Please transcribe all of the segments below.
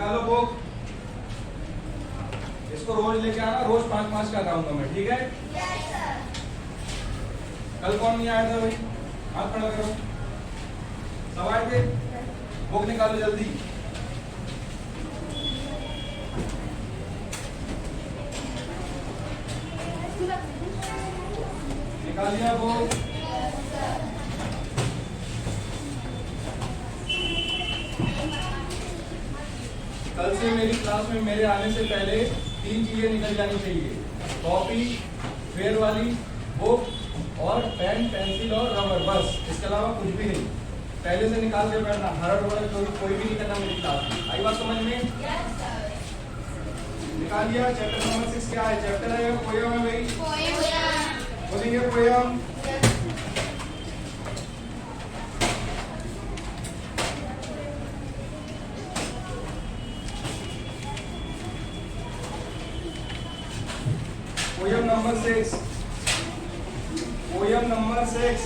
निकालो बुक। इसको रोज लेके आना, रोज 5-5 का लाऊंगा मैं, ठीक है? कल कौन नहीं आया था भाई? हाथ खड़ा करो। सब आए थे? बुक निकालो जल्दी। निकाल लिया बुक? कल से मेरी क्लास में मेरे आने से पहले 3 चीजें निकल जानी चाहिए। कॉपी, फेयर वाली बुक और पेन, पेंसिल और रबर, बस। इसके अलावा कुछ भी नहीं। पहले से निकाल के बैठना, हरड़ वरड़ कोई भी नहीं करना मेरी क्लास में। आई बात समझ में? निकाल लिया। चैप्टर नंबर 6 क्या है? चैप्टर है पोयम है भाई। बोलेंगे poem. Poem number 6। Poem number 6।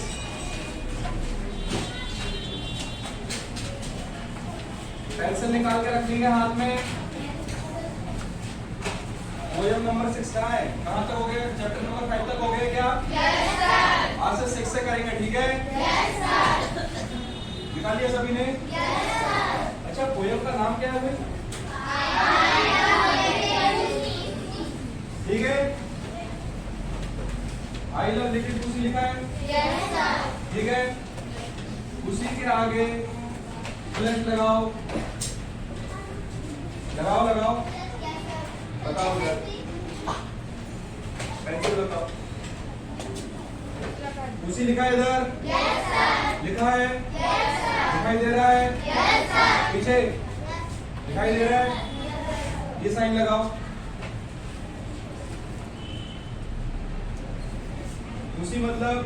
Pencil निकाल के रख लेंगे हाथ में। पोयम नंबर 6 कहाँ है? कहाँ तक हो गए? चैप्टर नंबर 5 तक हो गए क्या? Yes sir. आज से 6 से करेंगे, ठीक है? Yes sir. निकाल लिया सभी ने? Yes sir. अच्छा, पोयम का नाम क्या है भाई? ठीक है। आई लव लिटिल पुसी लिखा है? Yes sir. ठीक है। उसी के आगे प्लस लगाओ। लगाओ लगाओ। बताओ इधर। पेंसिल बताओ। उसी लिखा है इधर? Yes sir. लिखा है? Yes sir. दिखाई दे रहा है? Yes sir. पीछे दिखाई दे रहा है? ये साइन लगाओ। उसी मतलब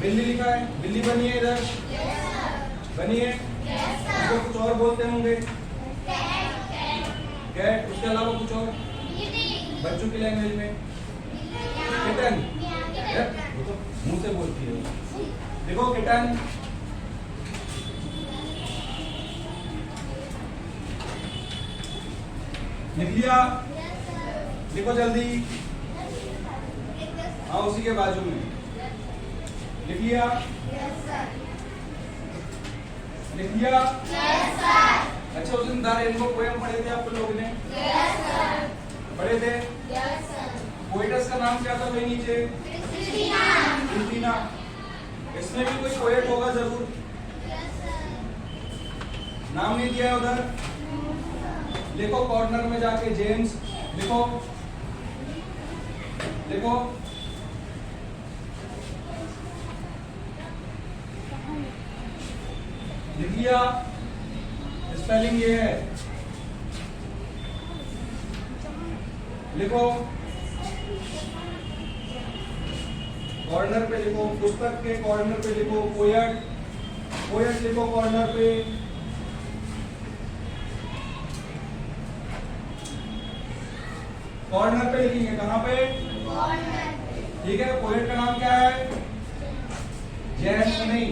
बिल्ली लिखा है? बिल्ली बनी है इधर? Yes sir. बनी है? Yes sir. इसको कुछ और बोलते होंगे? कैट। उसके अलावा कुछ और? बच्चों की लैंग्वेज में किटन। वो तो मुंह से बोलती है। देखो किटन। लिख लिया? लिखो जल्दी। हाँ, उसी के बाजू में लिख लिया? लिख लिया? अच्छा, उस दिन द रेनबो पोएम पढ़े थे आप लोगों ने? Yes sir. पढ़े थे? Yes sir. पोएटस का नाम क्या था भाई नीचे? क्रिस्टीना। क्रिस्टीना। इसमें भी कोई पोएट होगा जरूर। Yes sir. नाम नहीं दिया है उधर? लिखो कॉर्नर में जाके जेम्स। लिखो लिखो। लिख लिया? स्पेलिंग ये है। लिखो। कॉर्नर पे लिखो, पुस्तक के कॉर्नर पे लिखो पोएट। पोएट लिखो कॉर्नर पे। कॉर्नर पे लिखेंगे। कहाँ पे? कॉर्नर। ठीक है। पोएट का नाम क्या है? जेम्स नहीं,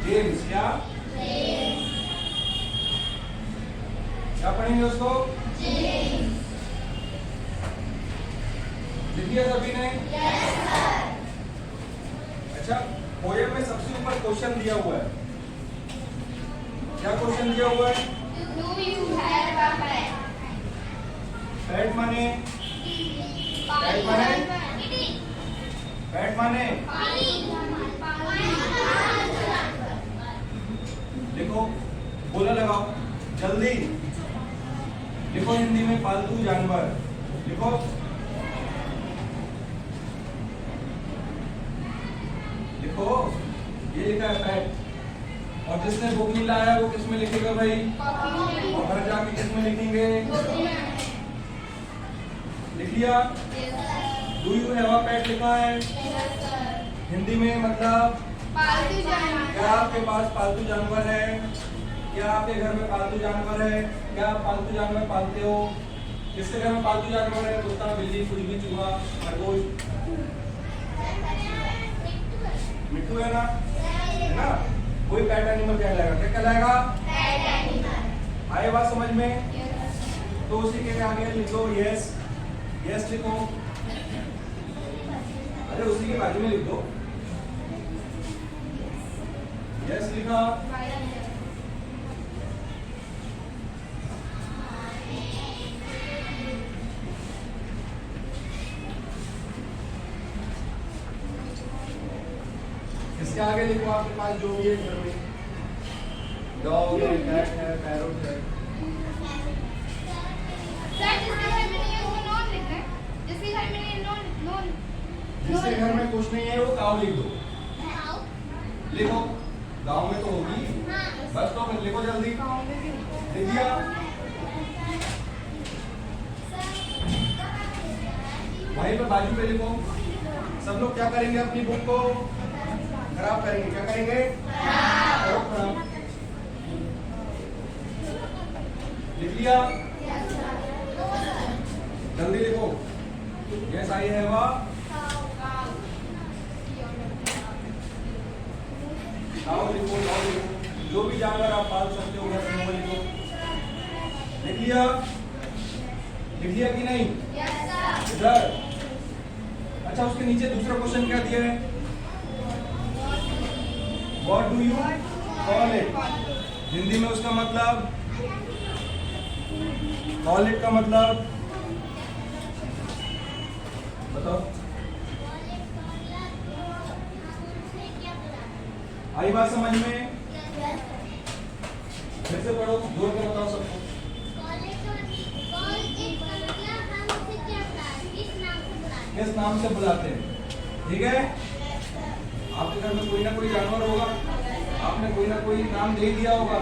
जेम्स। क्या? क्या पढ़ेंगे उसको? लिख लिया सभी ने? Yes sir. अच्छा, पोएम में सबसे ऊपर क्वेश्चन दिया हुआ है। क्या क्वेश्चन दिया हुआ है? डू यू हैव अ पेट? पेट माने? पेट माने? पेट माने? लिखो, बोला लगाओ जल्दी। लिखो हिंदी में पालतू जानवर। लिखो। लिखो। ये लिखा है पेट। और जिसने बुक नहीं लाया वो किस में लिखेगा भाई? और घर जाके किस में लिखेंगे? लिख लिया? डू यू हैव अ पेट लिखा है? हिंदी में मतलब पालतू जानवर। क्या आपके पास पालतू जानवर है? क्या आपके घर में पालतू जानवर है? क्या आप पालतू जानवर पालते हो? किसके घर में पालतू जानवर है? कुत्ता, बिल्ली, कुछ भी, चूहा, खरगोश? मिट्टू है ना? कोई पेट एनिमल कहलाएगा। क्या कहलाएगा? Pet animal. आए बात समझ में? तो उसी के आगे लिखो यस, यस लिखो। अरे उसी के बाजू में लिख दो, यस लिखा। इसके आगे लिखो आपके पास जो भी है घर में, डॉग है, कैट है, पैरोट है। जिसके घर में कुछ नहीं है वो काऊ लिख दो। लिखो, गांव में तो होगी। बस तो फिर लिखो जल्दी। लिख दिया? वहीं पे बाजू पे लिखो। सब लोग क्या करेंगे, अपनी बुक को खराब करेंगे। क्या करेंगे? खराब। लिख लिया? जल्दी लिखो। यस आई है वह लिखो, लिखो। जो भी जानवर आप पाल सकते हो घर में वो लिखो। लिख लिया? लिख लिया कि नहीं? इधर। अच्छा, उसके नीचे दूसरा क्वेश्चन क्या दिया है? What do you call it? Hindi में उसका मतलब, call it का मतलब बताओ। आई बात समझ में? फिर से पढ़ो, जोर के बताओ सबको। किस नाम से बुलाते हैं? ठीक है, आपके घर में कोई ना कोई जानवर होगा, आपने कोई ना कोई नाम दे दिया होगा।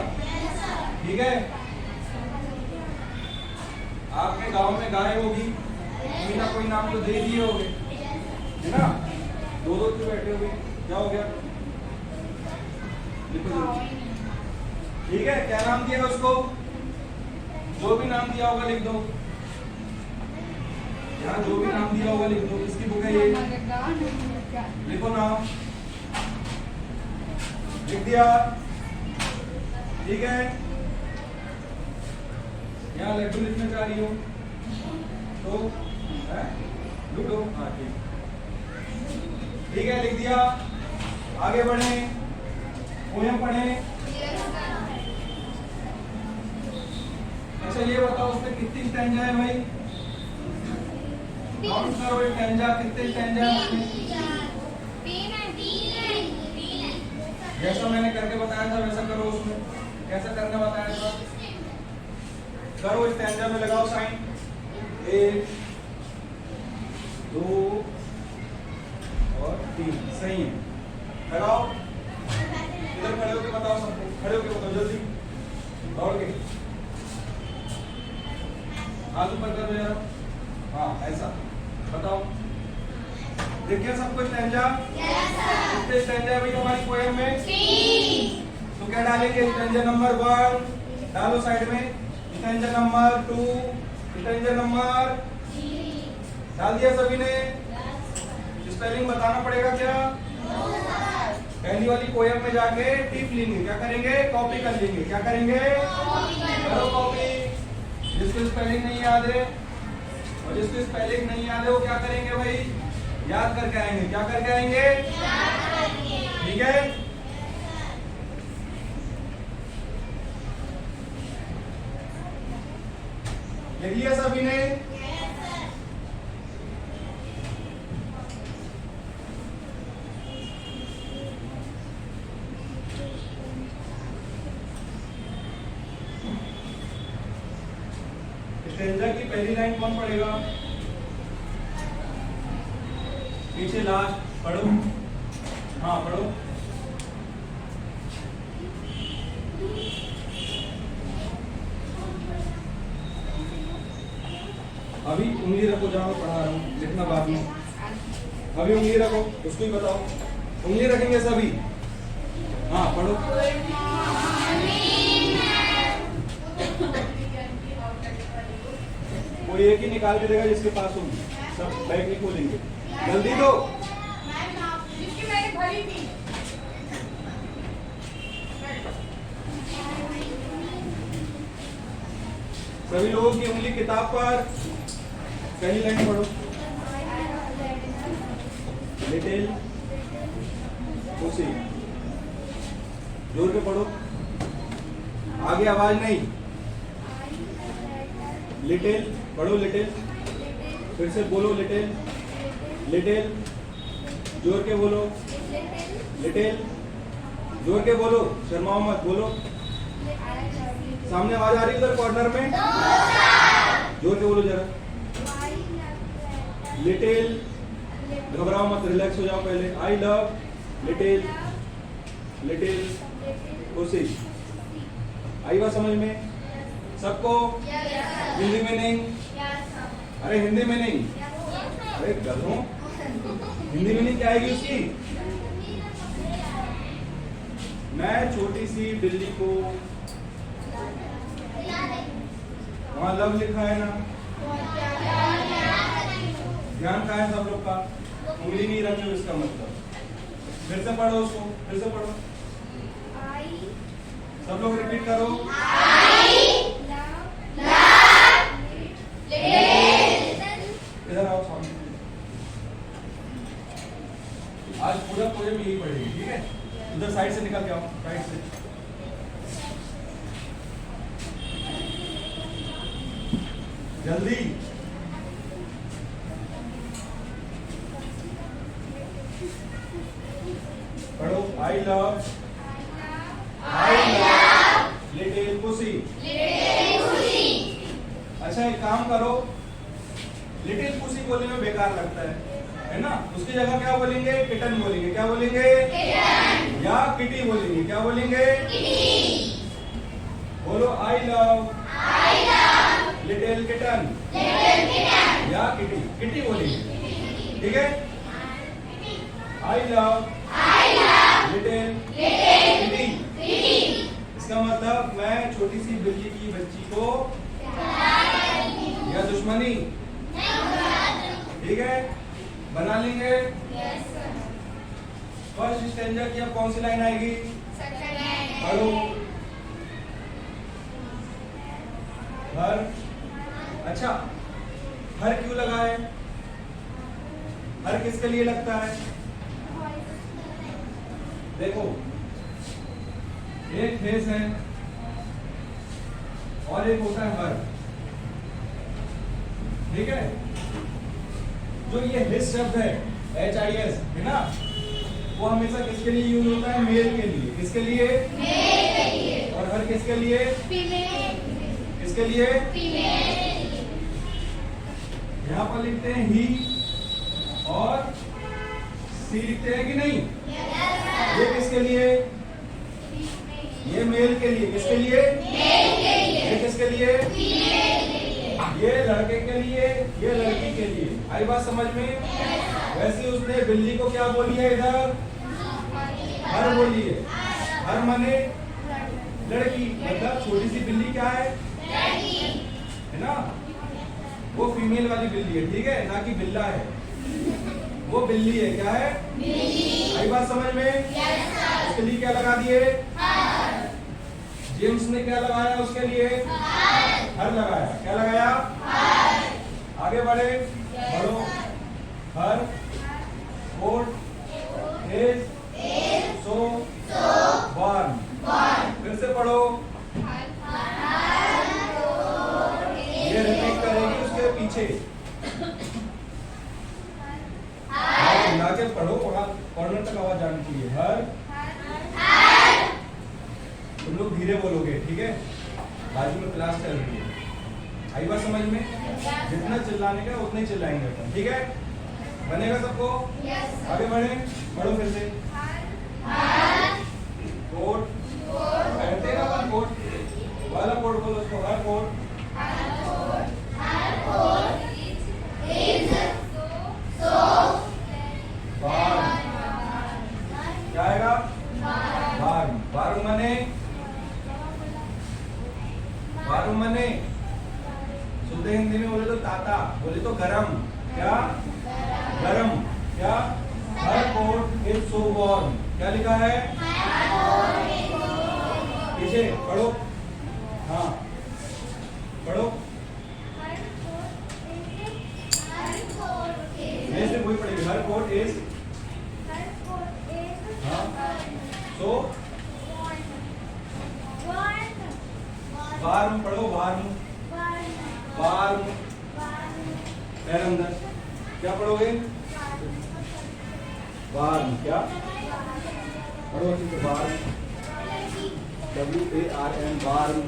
ठीक है, आपके गांव में गाय होगी, कोई ना कोई नाम तो दे दिए होंगे, है ना? दो दो क्यों बैठे हुए, क्या हो गया? ठीक है, क्या नाम दिया उसको? जो भी नाम दिया होगा लिख दो। यहाँ जो भी नाम दिया होगा लिख दो। किसकी बुक है ये? लिखो नाम। लिख दिया? ठीक है, यहाँ लड्डू लिखना चाह रही हो तो लूडो। हाँ ठीक है, लिख दिया। आगे बढ़े, पोयम पढ़े। अच्छा ये बताओ, उसमें कितनी स्टैंजा है भाई? काउंट करो स्टैंजा, कितने स्टैंजा है? जैसा मैंने करके बताया था वैसा करो। उसमें कैसा करना बताया था? करो, स्टैंजा में लगाओ साइन। 1 2 और 3 सही है, लगाओ। इधर खड़े होके बताओ सबको, खड़े होके बताओ जल्दी, दौड़ के हाथ ऊपर करो यार। हाँ ऐसा बताओ। देखिए सबको स्टैंजा? कितने स्टैंजा है भाई हमारी पोएम में? 3। तो क्या डालेंगे? स्टैंजा नंबर 1 डालो साइड में, स्टैंजा नंबर 2, स्टैंजा नंबर 3 डाल दिया सभी ने? स्पेलिंग बताना पड़ेगा क्या? पहली वाली पोएम में जाके टिप लेंगे। क्या करेंगे? कॉपी कर लेंगे। क्या करेंगे? करो कॉपी। जिसको स्पेलिंग नहीं याद है और जिसको स्पेलिंग नहीं याद है वो क्या करेंगे भाई? याद करके आएंगे। क्या करके आएंगे? ठीक है, लिख लिया सभी ने? स्टैंजा की पहली लाइन कौन पढ़ेगा? पीछे लास्ट पढ़ो। हाँ पढ़ो। अभी उंगली रखो जहाँ मैं पढ़ा रहा हूँ, लिखना बाद में। अभी उंगली रखो, उसको ही बताओ। उंगली रखेंगे सभी। हाँ पढ़ो। कोई एक ही निकाल के देगा जिसके पास होगी, सब बैग नहीं खोलेंगे। जल्दी दो। सभी लोगों की उंगली किताब पर। पहली लाइन पढ़ो। Little pussy. जोर के पढ़ो, आगे आवाज नहीं। लिटिल पढ़ो, लिटिल। फिर से बोलो, लिटिल लिटिल। जोर के बोलो, लिटिल। जोर के बोलो, शर्माओ मत, बोलो। सामने आवाज आ रही है उधर कॉर्नर में? जोर के बोलो जरा। लिटिल, घबराओ मत, रिलैक्स हो जाओ पहले। I love little little pussy. आई बात समझ में सबको? हिंदी में नहीं? अरे हिंदी में नहीं, अरे गधों, हिंदी में नहीं क्या आएगी उसकी? मैं छोटी सी बिल्ली को, वहां लव लिखा है ना? ध्यान कहाँ है सब लोग का? उंगली नहीं रखी हो इसका मतलब। फिर से पढ़ो उसको, फिर से पढ़ो, सब लोग रिपीट करो। इधर आओ सामने। आज पूरा पोएम यही पढ़ेगी, ठीक है? उधर साइड से निकल के आओ, साइड से। जल्दी पढ़ो। आई लव लिटिल पुसी। अच्छा एक काम करो, लिटिल पुसी बोलने में बेकार लगता है ना? उसकी जगह क्या बोलेंगे? किटन बोलेंगे। क्या बोलेंगे? किटन। या किटी बोलेंगे। क्या बोलेंगे? किटी। बोलो, आई लव लिटिल किटन या किटी। किटी बोलेंगे, ठीक है? आई लव लिटिल किटी। इसका मतलब मैं छोटी सी बिल्ली की बच्ची को या दुश्मनी, ठीक है? बना लेंगे। फर्स्ट स्टैंजा की अब कौन सी लाइन आएगी? पढ़ो। हर। अच्छा, हर क्यों लगा है? हर किसके लिए लगता है? देखो, एक फेस है और एक होता है हर, ठीक है? जो ये हिस शब्द है, HIS है ना, वो हमेशा किसके लिए यूज होता है? मेल के लिए। किसके लिए? मेल के लिए। और हर किसके लिए? फीमेल। किसके लिए? फीमेल। यहाँ पर लिखते हैं ही और सी लिखते हैं कि नहीं? ये किसके लिए? ये मेल के लिए। किसके लिए? मेल के लिए। ये किसके लिए? फीमेल के लिए। ये लड़के के लिए, ये लड़की के लिए। आई बात समझ में? वैसे उसने बिल्ली को क्या बोली है इधर? हर बोली है। हर माने लड़की, मतलब छोटी सी बिल्ली क्या है? है ना? वो फीमेल वाली बिल्ली है, ठीक है? ना कि बिल्ला है, वो बिल्ली है। क्या है? बिल्ली। आई बात समझ में? उसके लिए क्या लगा दिए? जेम्स ने क्या लगाया उसके लिए? हर लगाया। क्या लगाया? आगे बढ़े, बढ़ो। हर, कोट, इज, सो, बॉर्न। फिर से पढ़ो। ये रिपीट करेगी उसके पीछे। नाचे पढ़ो, वहां कॉर्नर तक आवाज जानी चाहिए। हर। तुम लोग धीरे बोलोगे, ठीक है? बाजू में क्लास चल रही है। आई बात समझ में? जितना चिल्लाने का उतना ही चिल्लाएंगे अपन, ठीक है? बनेगा सबको? आगे बढ़े, बढ़ो फिर से। कोट, कहते ना अपन कोट वाला कोट बोलो उसको। Her coat. क्या आएगा? बारू मने, बारू मने शुद्ध हिंदी में बोले तो ताता, बोले तो गरम। क्या? गरम। क्या? हर कोट इज सो वार्म। क्या लिखा है? पीछे पढ़ो। हाँ पढ़ो। मैं से वही पढ़ेगी। हर कोट इज सो वार्म। पढ़ो वार्म। वार्म पैर अंदर क्या पढ़ोगे? वार्म। क्या पढ़ो? ठीक है वार्म। WARM warm.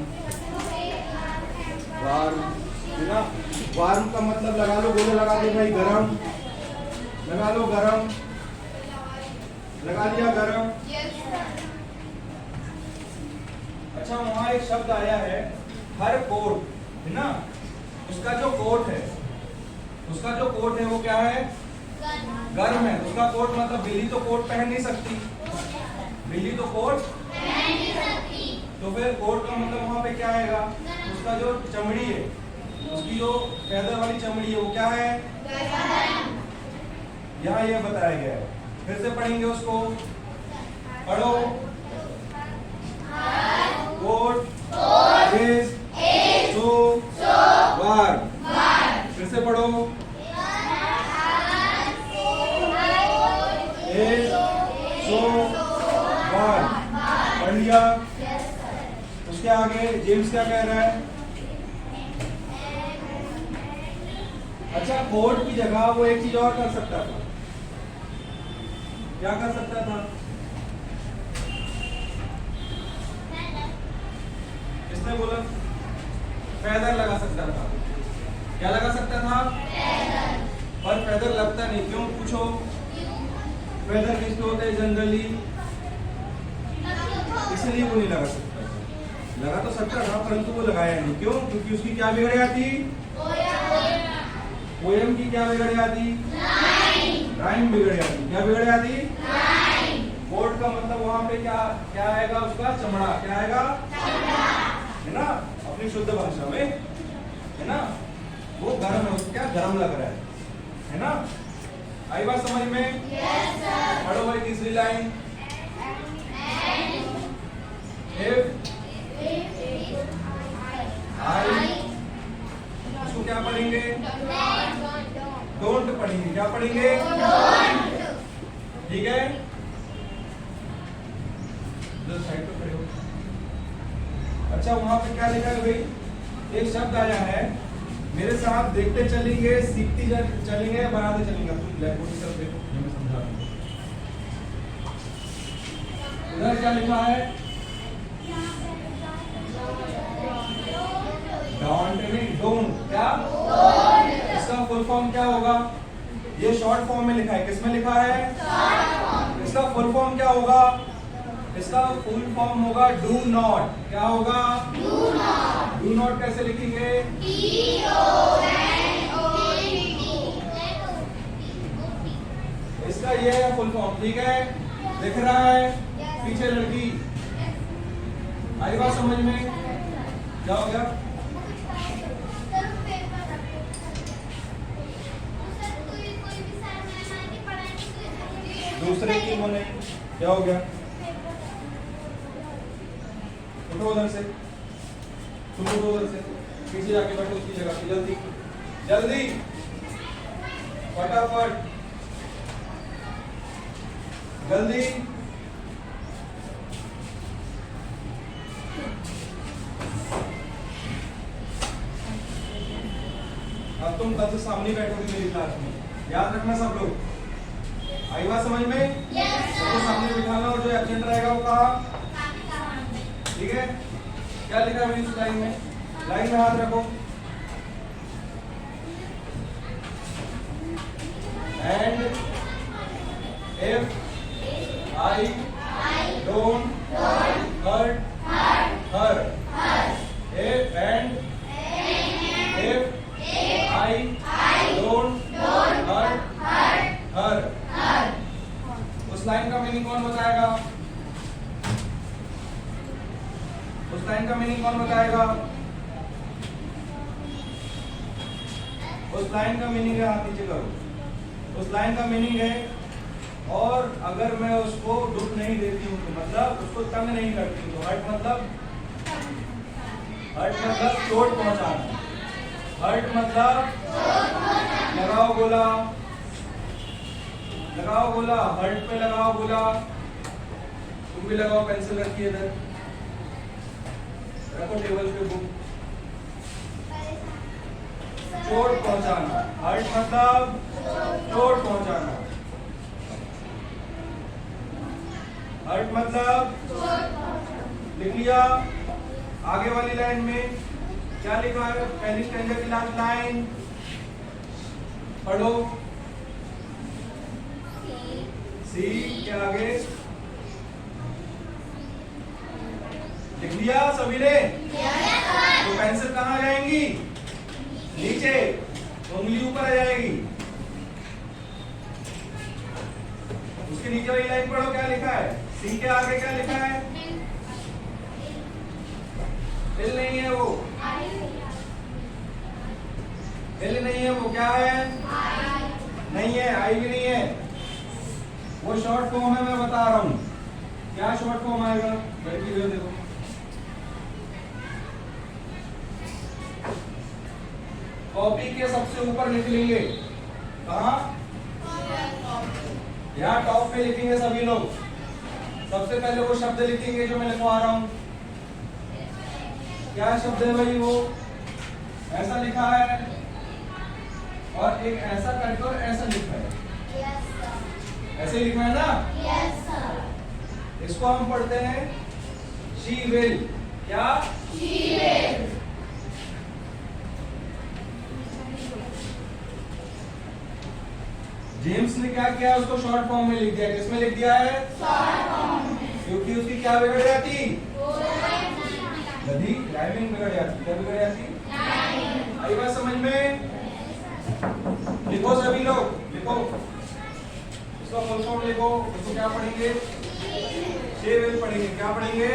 वार्म है ना। वार्म का मतलब लगा लो, बोलो लगा दो भाई गरम। लगा लो गरम। लगा दिया गरम। अच्छा वहां एक शब्द आया है हर कोट है ना, उसका जो कोट है वो क्या है? गर्म है। उसका कोट मतलब बिल्ली तो कोट पहन नहीं सकती। बिल्ली तो कोट पहन नहीं सकती। तो फिर कोट का मतलब वहां पे क्या आएगा? उसका जो चमड़ी है, उसकी जो फैदर वाली चमड़ी है वो क्या है? यहाँ ये बताया गया है। फिर से पढ़ेंगे उसको। पढ़ो। Coat is so warm. फिर से पढ़ो। Is so warm. पढ़ लिया? उसके आगे जेम्स क्या कह रहा है? अच्छा कोट की जगह वो एक चीज और कर सकता था। क्या कर सकता था? किसने बोला? फेदर लगा सकता था। क्या लगा सकता था? पर फेदर लगता नहीं। क्यों पूछो? फेदर किसके होते हैं जनरली? इसलिए वो नहीं लगा सकता। लगा तो सकता था परंतु वो लगाया नहीं। क्यों? क्योंकि उसकी क्या बिगड़ जाती? पोयम की क्या बिगड़ जाती? राइम बिगड़ जाती। क्या बिगड़ जाती? कोट का मतलब वहां पे क्या क्या आएगा? उसका चमड़ा। क्या आएगा? है ना, अपनी शुद्ध भाषा में है ना। वो गर्म है, उसको क्या गर्म लग रहा है ना। आई बात समझ में? पढ़ो भाई तीसरी लाइन। इफ आई, उसको क्या पढ़ेंगे? डोंट पढ़ेंगे। क्या पढ़ेंगे? ठीक है। साइड पे खड़े हो। अच्छा वहां पे क्या लिखा है भाई? एक शब्द आया है, मेरे साथ देखते चलेंगे, सीखते चलेंगे, बनाते चलेंगे। तुम ब्लैक बोर्ड की तरफ देखो, मैं समझा रहा हूं। इधर क्या लिखा है? डोंट नहीं, डोंट। क्या? इसका फुल फॉर्म क्या होगा? ये शॉर्ट फॉर्म में लिखा है। किसमें लिखा है? इसका फुल फॉर्म क्या होगा? इसका फुल फॉर्म होगा डू नॉट। क्या होगा? डू नॉट कैसे लिखेंगे? इसका ये है फुल फॉर्म। ठीक है, दिख रहा है पीछे लड़की। आई बात समझ में? क्या हो गया? दूसरे की वो नहीं। क्या हो गया? उठो उधर से, तुम उठो उधर से, पीछे जाके बैठो उसकी जगह पे। जल्दी जल्दी फटाफट जल्दी। अब तुम कल से सामने बैठोगे मेरी क्लास में। याद रखना सब लोग। आई बात समझ में? सबको सामने बिठाना और जो एब्सेंट रहेगा वो कहा? ठीक है। क्या लिखा है इस लाइन में? लाइन में हाथ रखो। And if I don't hurt her. If and if I don't hurt her. उस लाइन का मीनिंग कौन बताएगा? उस लाइन का मीनिंग कौन बताएगा? उस लाइन का मीनिंग है, हाथ नीचे करो। उस लाइन का मीनिंग है, और अगर मैं उसको दुख नहीं देती हूँ तो मतलब उसको तंग नहीं करती हूँ तो हर्ट मतलब हर्ट मतलब चोट पहुंचाना। हर्ट मतलब लगाओ गोला, लगाओ गोला, हर्ट पे लगाओ गोला। तुम भी लगाओ, पेंसिल रखिए इधर, रखो टेबल पे बुक। चोट पहुंचाना, हर्ट मतलब चोट पहुंचाना। हर्ट मतलब लिख लिया। आगे वाली लाइन में क्या लिखा है? पहली स्टैंडर्ड की लास्ट लाइन पढ़ो। सी के आगे लिख लिया सभी ने? तो पेंसिल कहाँ जाएंगी? नीचे, उंगली ऊपर आ जाएगी। उसके नीचे वाली लाइन पढ़ो, क्या लिखा है? सी के आगे क्या लिखा है? एल नहीं है वो, एल नहीं है वो, क्या है? नहीं है, आई भी नहीं है। वो शॉर्ट फॉर्म है, मैं बता रहा हूँ क्या शॉर्ट फॉर्म आएगा। बैठी हुई देखो, कॉपी के सबसे ऊपर लिख लेंगे। कहाँ? यहाँ टॉप पे लिखेंगे सभी लोग। सबसे पहले वो शब्द लिखेंगे जो मैं लिखवा रहा हूँ। क्या शब्द है भाई? वो ऐसा लिखा है और एक ऐसा करके और ऐसा लिखा है। ऐसे लिखा है ना? Yes sir. इसको हम पढ़ते हैं शी विल। क्या? She will. जेम्स ने क्या किया? उसको शॉर्ट फॉर्म में लिख दिया। किसमें लिख दिया है? शॉर्ट फॉर्म में। क्योंकि उसकी क्या बिगड़ जाती? गधी राइमिंग बिगड़ जाती। क्या बिगड़ जाती? आई बात समझ में? लिखो सभी लोग, लिखो इसका फुल फॉर्म लिखो। उसको क्या पढ़ेंगे? शी विल पढ़ेंगे। क्या पढ़ेंगे?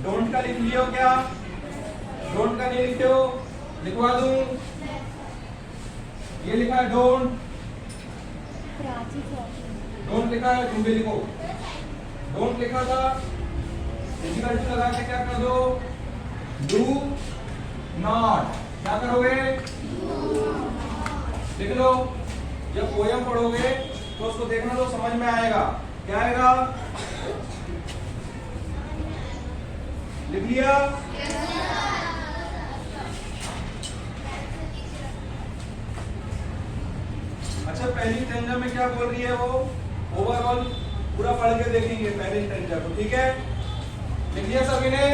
डोंट का लिख लियो क्या? डोंट का नहीं लिखते हो? लिखवा दूं? ये लिखा है डोंट, डोंट लिखा है, तुम भी लिखो। डोंट लिखा था, फिजिकल टू लगा के क्या कर दो? Do not. क्या करोगे? लिख लो। जब पोयम पढ़ोगे तो उसको देखना तो समझ में आएगा। क्या आएगा? लिख लिया? अच्छा, पहली स्टैंजा में क्या बोल रही है वो? ओवरऑल पूरा पढ़ के देखेंगे पहली स्टैंजा को, ठीक है? लिख लिया सभी ने?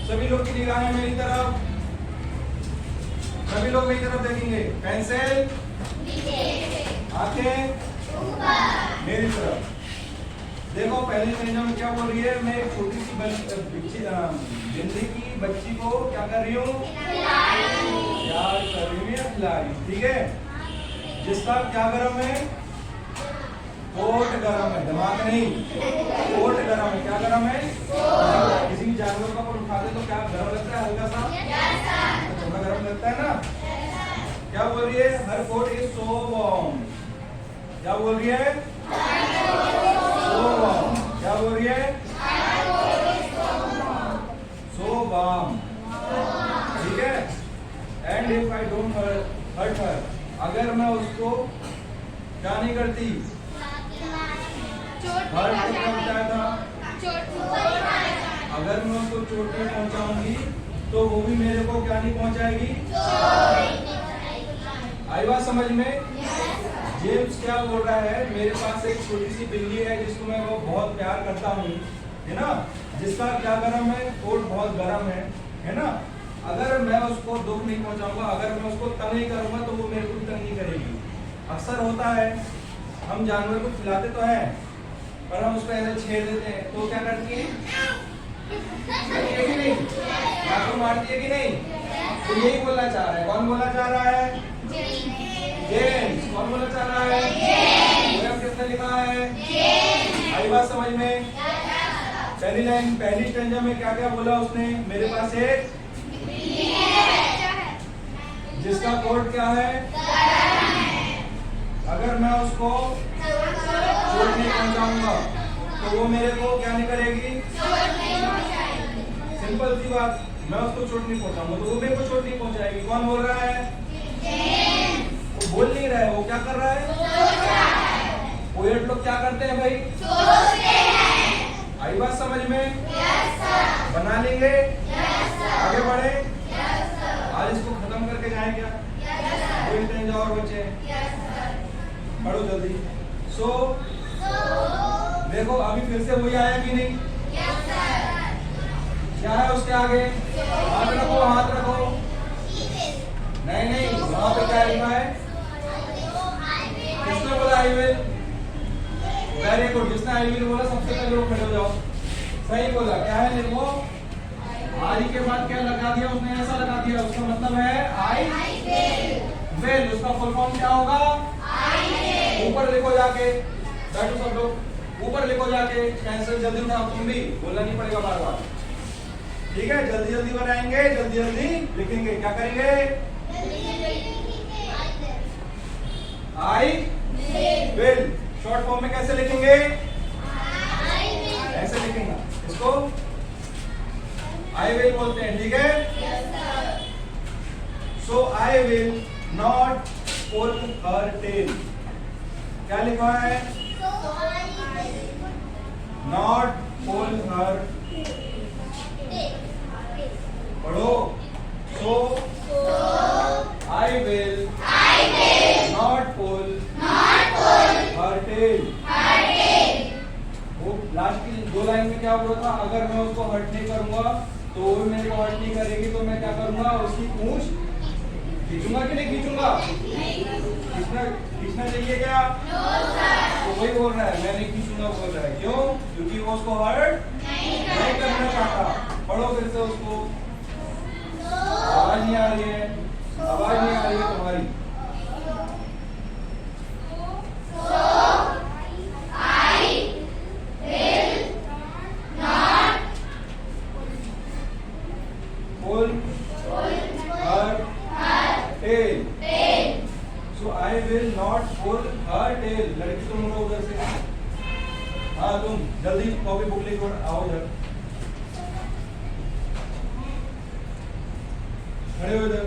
सभी लोग की निगाहें मेरी तरफ, सभी लोग मेरी तरफ देखेंगे। पेंसिल आंखें मेरी तरफ देखो। पहली स्टैंजा में क्या बोल रही है? मैं एक छोटी सी जिंदगी की बच्ची को क्या कर रही हूँ? प्यार कर रही हूँ या खिला रही हूँ, ठीक है? जिसका क्या गरम है? कोट गरम है, दिमाग नहीं, कोट गरम है। क्या गरम है? किसी भी जानवर का कोट उठा दे तो क्या गरम लगता है? हल्का सा थोड़ा गरम लगता है ना? क्या बोल रही है? Her coat is so warm. क्या बोल रही है? So warm. क्या बोल रही है? सो वार्म, ठीक है? And if I don't hurt her, अगर मैं उसको क्या नहीं करती? हर्ट नहीं पहुंचाया था। अगर मैं उसको चोट नहीं पहुंचाऊंगी तो वो भी मेरे को क्या नहीं पहुंचाएगी? आई बात समझ में? जेम्स क्या बोल रहा है? मेरे पास एक छोटी सी बिल्ली है जिसको मैं वो बहुत प्यार करता हूँ, है ना? जिसका क्या गरम है? कोट बहुत गरम है ना? अगर मैं उसको दुख नहीं पहुंचाऊंगा, अगर मैं उसको तंग नहीं करूंगा तो वो मेरे को तंग नहीं करेगी। अक्सर होता है, हम जानवर को खिलाते तो हैं पर हम उसको ऐसे छेड़ देते हैं तो क्या करती है? कि नहीं? नाक मारती है कि नहीं? तो यही बोलना चाह रहा है। कौन बोलना चाह रहा है? जेम्स। कौन बोलना चाह रहा है? जेम्स। किसने लिखा है? आई बात समझ में? पहली लाइन, पहली स्टैंजा में क्या क्या बोला उसने? मेरे पास एक जिसका कोट क्या है? अगर मैं उसको चोट नहीं पहुंचाऊंगा तो वो मेरे को क्या नहीं करेगी, सिंपल सी बात, मैं उसको चोट नहीं पहुंचाऊंगा तो वो मेरे को चोट नहीं पहुंचाएगी। कौन बोल रहा है? वो बोल नहीं रहा है, वो क्या कर रहा है? पोएट लोग क्या करते हैं भाई? सोचते हैं। आई बात समझ में? बना लेंगे, आगे बढ़े, आज इसको खत्म करके जाए क्या? दो स्टेंजा और बचे, पढ़ो जल्दी। सो देखो अभी फिर से वही आया कि नहीं? क्या है उसके आगे? हाथ रखो, हाथ रखो। नहीं नहीं, वहां पे क्या लिखा है? किसने बोला आई विल? वेरी गुड, जिसने आई विल बोला सबसे पहले वो खड़े हो जाओ। सही बोला। क्या है लिखो? आई के बाद क्या लगा दिया उसने? ऐसा लगा दिया, उसका मतलब है आई विल। उसका फुल फॉर्म क्या होगा? ऊपर लिखो जाके, बैठो सब लोग, ऊपर लिखो जाके। कैंसिल जल्दी उठाओ, तुम भी बोलना नहीं पड़ेगा बार बार, ठीक है? जल्दी जल्दी बनाएंगे, जल्दी जल्दी लिखेंगे। क्या करेंगे? आई विल शॉर्ट फॉर्म में कैसे लिखेंगे? ऐसे लिखेंगे इसको, आई विल बोलते हैं, ठीक है? So I will not pull her tail. क्या लिखा है? नॉट पुल हर, पढ़ो। So I will not pull her tail. वो लास्ट की दो लाइन में क्या बोला था? अगर मैं उसको हर्ट नहीं करूंगा तो वो भी मेरे को हर्ट नहीं करेगी, तो मैं क्या करूंगा? उसकी पूंछ खींचूंगा कि नहीं खींचूंगा? खींचना चाहिए क्या? तो वही बोल रहा है, मैं नहीं खींचूंगा बोल रहा है। क्यों? क्योंकि वो उसको हर्ट नहीं करना चाहता। पढ़ो फिर से उसको। आवाज नहीं आ रही है, आवाज नहीं आ रही है तुम्हारी। Pull her tail. So I will not pull her tail. लड़की तुम लोग उधर से, हाँ तुम जल्दी कॉपी बुक लेकर आओ इधर, खड़े हो इधर,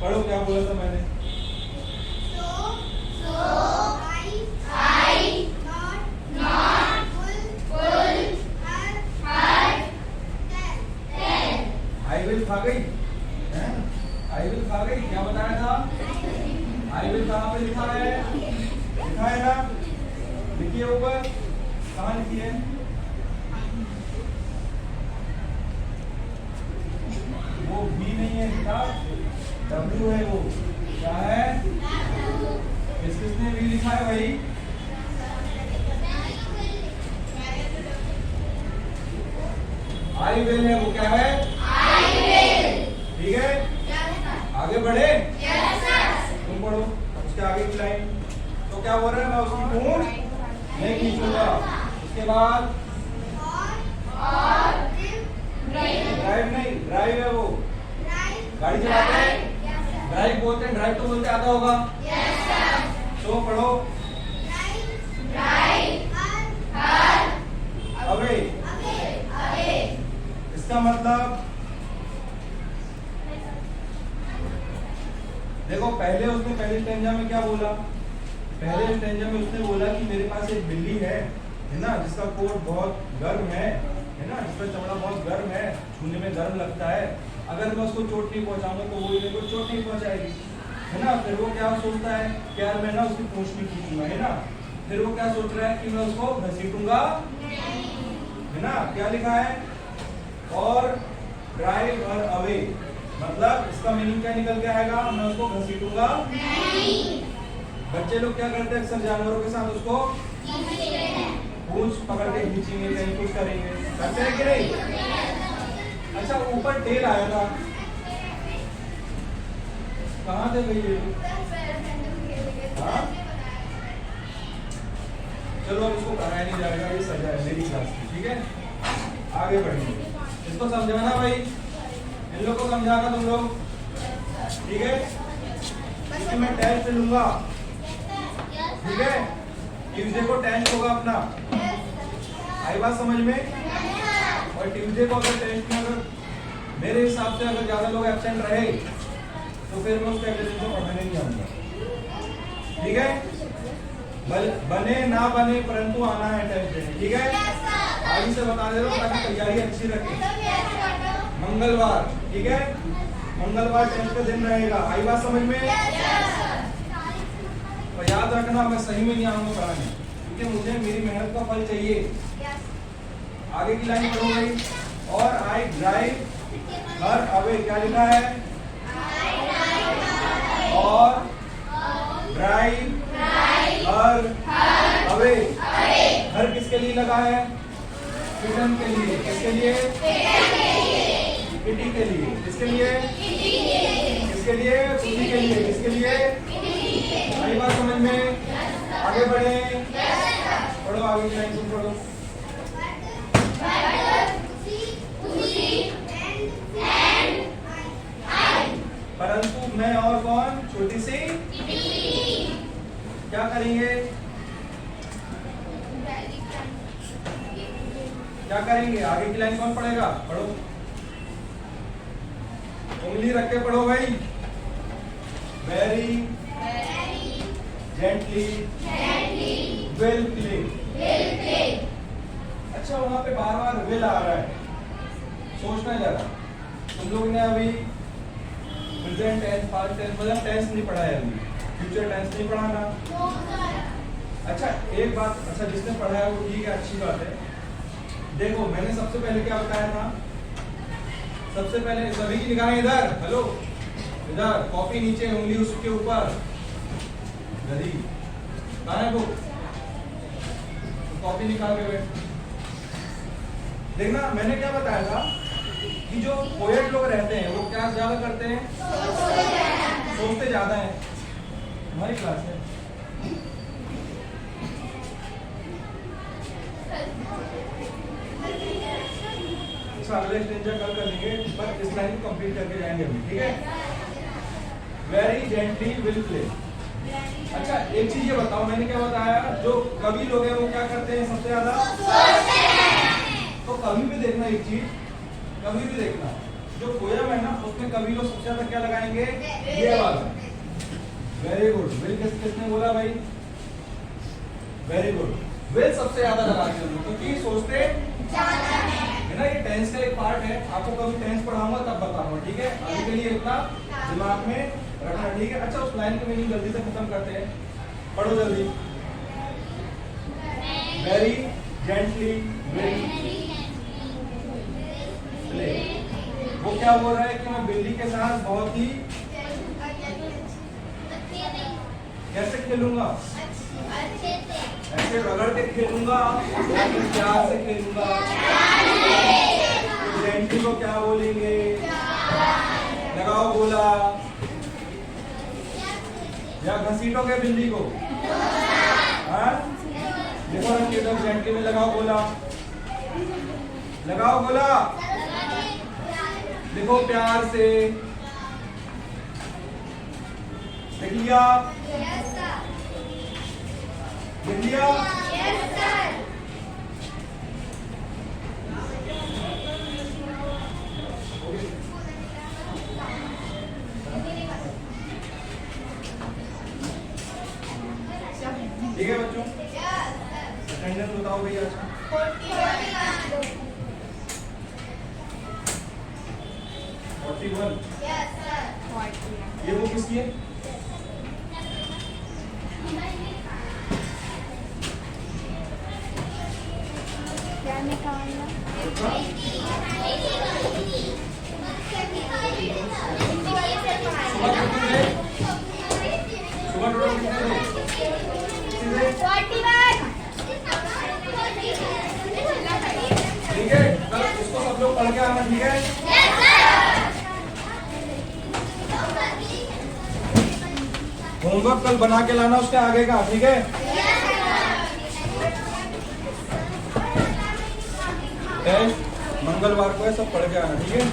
पढ़ो क्या बोला था मैंने? आई विल खा गई, आई विल खा गई, क्या बताया था? आई विल कहाँ पे लिखा है? लिखा है ना, लिखिए ऊपर, कहाँ लिखी है? वो भी नहीं है लिखा, W है वो। क्या है? किसने भी लिखा है भाई? आई विल है वो, क्या है? I will. ठीक है, आगे बढ़े? तुम पढ़ो उसके आगे की लाइन। तो क्या बोल रहा है? मैं उसकी पूंछ नहीं खींचूंगा। उसके बाद ड्राइव नहीं, ड्राइव है वो, गाड़ी चलाते हैं, ड्राइव बोलते हैं, ड्राइव तो बोलते आता होगा। तो पढ़ो, अवे। इसका मतलब देखो, पहले उसने पहले स्टेंजा में क्या बोला? पहले स्टेंजा में उसने बोला कि मेरे पास एक बिल्ली है ना, जिसका कोट बहुत गर्म है ना, जिसका चमड़ा बहुत गर्म है, छूने में गर्म लगता है। अगर मैं उसको चोट नहीं पहुंचाऊंगा तो वो मेरे को चोट नहीं पहुंचाएगी, है ना? फिर वो क्या सोचता है कि यार मैं ना उसकी पूंछ नहीं खींचूंगा, है ना? फिर वो क्या सोच रहा है कि मैं उसको घसीटूंगा, है ना? क्या लिखा है? और ड्राइव हर अवे, मतलब इसका मीनिंग क्या निकल के आएगा? मैं उसको घसीटूंगा नहीं। बच्चे लोग क्या करते हैं अक्सर जानवरों के साथ? उसको पूंछ पकड़ के खींचेंगे, कहीं कुछ करेंगे, करते हैं कि नहीं? अच्छा, ऊपर टेल आया था, कहाँ थे भैया? हाँ, चलो अब इसको कराया नहीं जाएगा, ये सजा है मेरी क्लास की, ठीक है? आगे बढ़ेंगे, इसको समझाना भाई, इन लोग को समझाना तुम लोग, ठीक है? इसकी मैं टेस्ट लूंगा, ठीक है? ट्यूसडे को टेस्ट होगा अपना। आई बात समझ में? और ट्यूसडे को अगर टेस्ट में अगर मेरे हिसाब से अगर ज्यादा लोग एब्सेंट रहे तो फिर मैं उसके अगले दिन से पढ़ाने नहीं आऊंगा। ठीक है? बने ना बने परंतु आना है टेस्ट देने। ठीक है? आगे से बता दे रहा हूँ ताकि तैयारी अच्छी रखें। मंगलवार, ठीक है? मंगलवार टेस्ट का दिन रहेगा। आई बात समझ में? और याद रखना मैं सही में नहीं आऊंगा पढ़ाने, क्योंकि मुझे मेरी मेहनत का फल चाहिए। आगे की लाइन पढ़ो भाई। और आई ड्राइव हर अवे, क्या लिखा है? और ड्राइव हर अवे। हर किसके लिए लगा है? किटन के लिए। किसके लिए? किटी के लिए। किसके लिए? किसके लिए? किटी के लिए। किसके लिए? आई बात समझ में? आगे बढ़े। पढ़ो आगे की लाइन तुम पढ़ो। परंतु मैं और कौन? छोटी सी क्या करेंगे? क्या करेंगे? आगे की लाइन कौन पढ़ेगा? पढ़ो, उंगली रख के पढ़ो भाई। Very gently will play. अच्छा, वहां पे बार बार विल आ रहा है, सोचना जरा। तुम लोग ने अभी प्रेजेंट टेंस, पास्ट टेंस, मतलब टेंस नहीं पढ़ा है, अभी फ्यूचर टेंस नहीं पढ़ा ना। अच्छा एक बात, अच्छा जिसने पढ़ा है वो ठीक है, अच्छी बात है। देखो मैंने सबसे पहले क्या बताया था? सबसे पहले सभी की निगाहें इधर, हेलो इधर, कॉपी नीचे, उंगली उसके ऊपर। गधी कहाँ है वो? कॉपी निकाल के बैठ। देखना मैंने क्या बताया था कि जो पोएट लोग रहते हैं वो क्या ज्यादा करते हैं? सोचते ज्यादा हैं। हमारी क्लास है। अगले स्टेज कल कर लेंगे, पर इस लाइन को कंप्लीट करके जाएंगे अभी। ठीक है? Very gently will play. अच्छा एक चीज ये बताओ, मैंने क्या बताया? जो कवि लोग हैं वो क्या करते हैं सबसे ज्यादा? तो कवि भी देखना एक चीज, कवि भी देखना, जो पोयम है ना उसमें कवि लोग सबसे ज्यादा क्या लगाएंगे? ये वाला। Very good. विल किसने बोला भाई? Very good. विल सबसे ज्यादा लगाते हैं क्योंकि सोचते है ना। ये टेंस का एक पार्ट है, आपको कभी टेंस पढ़ाऊंगा तब बताऊंगा। ठीक है? अभी के लिए इतना दिमाग में रखना। ठीक है? अच्छा उस लाइन को मीनिंग जल्दी से खत्म करते हैं, पढ़ो जल्दी। Very gently will play. वो क्या बोल रहा है कि मैं बिल्ली के साथ बहुत ही कैसे खेलूंगा? ऐसे रगड़ के खेलूंगा या फिर प्यार से खेलूंगा? जेंटली को क्या बोलेंगे? लगाओ गोला। या घसीटोगे बिल्ली को? हाँ देखो रखिए तो जेंटली में लगाओ गोला। लगाओ गोला। देखो प्यार से। देख लिया? देख लिया? ठीक है बच्चों? अटेंडेंस बताओ भैया। 41। ये वो किसकी है? क्या निकालना? सुबह टोटल कितने थे? 41। ठीक है? कल इसको सब लोग पढ़ के आना। ठीक है? होमवर्क कल बना के लाना उसके आगे का। ठीक है? टेस्ट मंगलवार को है, सब पढ़ के आना। ठीक है?